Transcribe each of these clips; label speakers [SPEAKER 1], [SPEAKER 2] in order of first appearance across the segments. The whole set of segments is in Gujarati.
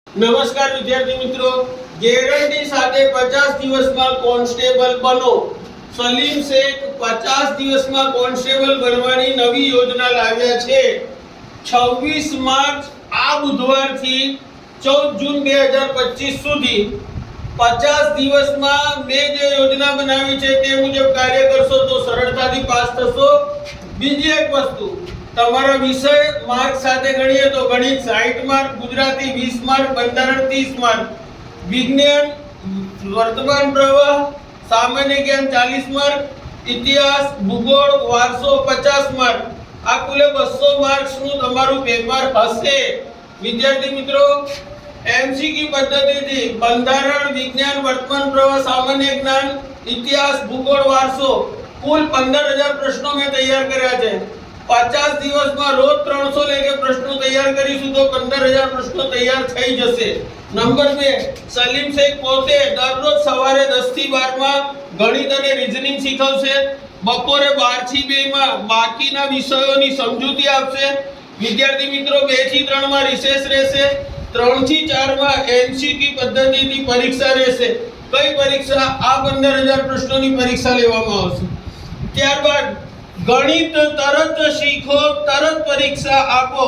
[SPEAKER 1] નમસ્કાર વિદ્યાર્થી મિત્રો, ગેરંટી સાથે 50 દિવસમાં કોન્સ્ટેબલ બનો. સલીમ શેખ 50 દિવસમાં કોન્સ્ટેબલ બનવાની નવી યોજના લાવ્યા છે. 26 માર્ચ આ બુધવારથી 14 જૂન 2025 સુધી 50 દિવસમાં મેં જે યોજના બનાવી છે તે મુજબ કાર્ય કરશો તો સરળતાથી પાસ થશો. બીજી એક વસ્તુ, તમારા વિષય માર્ક સાથે ગણીએ તો ગણિત 60 માર્ક, ગુજરાતી 20 માર્ક, બંધારણ 30 માર્ક, વિજ્ઞાન, વર્તમાન પ્રવાહ, સામાન્ય જ્ઞાન 40 માર્ક, ઇતિહાસ, ભૂગોળ, વારસો 50 માર્ક. આ કુલે 200 માર્ક્સનું તમારું પેપર હશે. વિદ્યાર્થી મિત્રો, એમસીક્યુ પદ્ધતિથી બંધારણ, વિજ્ઞાન, વર્તમાન પ્રવાહ, સામાન્ય જ્ઞાન, ઇતિહાસ, ભૂગોળ, વારસો કુલ 15000 પ્રશ્નો મેં તૈયાર કર્યા છે. 50 દિવસમાં રોજ 300 લેખે પ્રશ્નો તૈયાર કરીશું તો 15000 પ્રશ્નો તૈયાર થઈ જશે. નંબર 2, સલીમ શેખ પોતે દરરોજ સવારે 10 થી 12 માં ગણિત અને રીઝનિંગ શીખવશે. બપોરે 12 થી 2 માં બાકીના વિષયોની સમજૂતી આપશે. વિદ્યાર્થી મિત્રો, 2 થી 3 માં રિસેસ રહેશે. 3 થી 4 માં એમસીક્યુ પદ્ધતિથી પરીક્ષા રહેશે. કઈ પરીક્ષા? આ 15000 પ્રશ્નોની પરીક્ષા લેવામાં આવશે. ત્યારબાદ ગણિત તરત શીખો, તરત પરીક્ષા આપો.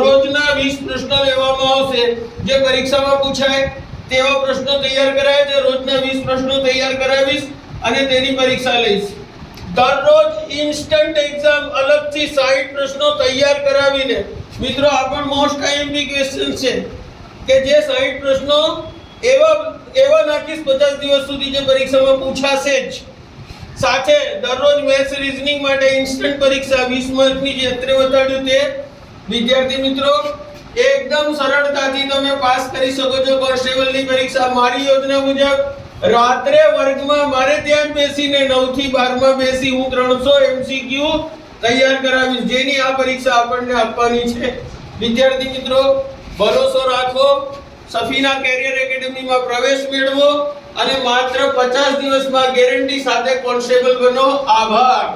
[SPEAKER 1] રોજના 20 પ્રશ્નો લેવામાં આવશે. જે પરીક્ષામાં પૂછાય તેવા પ્રશ્નો તૈયાર કરાય છે. રોજના 20 પ્રશ્નો તૈયાર કરાવીશ અને તેની પરીક્ષા લઈશ. દરરોજ ઇન્સ્ટન્ટ એક્ઝામ અલગથી 60 પ્રશ્નો તૈયાર કરાવીને, મિત્રો આ પણ મોસ્ટ આઈએમપી ક્વેશ્ચન છે કે જે 60 પ્રશ્નો એવા નાખીશ 50 દિવસ સુધી જે પરીક્ષામાં પૂછાશે જ. સાથે દરરોજ મેથ્સ રીઝનિંગ માટે ઇન્સ્ટન્ટ પરીક્ષા 20 માર્કની જે અત્રે બતાડ્યું તે. વિદ્યાર્થી મિત્રો, એકદમ સરળતાથી તમે પાસ કરી શકો છો કોન્સ્ટેબલની પરીક્ષા. મારી યોજના મુજબ રાત્રે વર્ગમાં મારે ત્યાં બેસીને 9 થી 12 માં બેસી હું 300 એમસીક્યુ તૈયાર કરાવીશ, જેની આ પરીક્ષા આપણને આપવાની છે. વિદ્યાર્થી મિત્રો, ભરોસો રાખો, સફીના કેરિયર એકેડેમીમાં પ્રવેશ મેળવો અને માત્ર 50 દિવસમાં ગેરંટી સાથે કોન્સ્ટેબલ બનો. આભાર.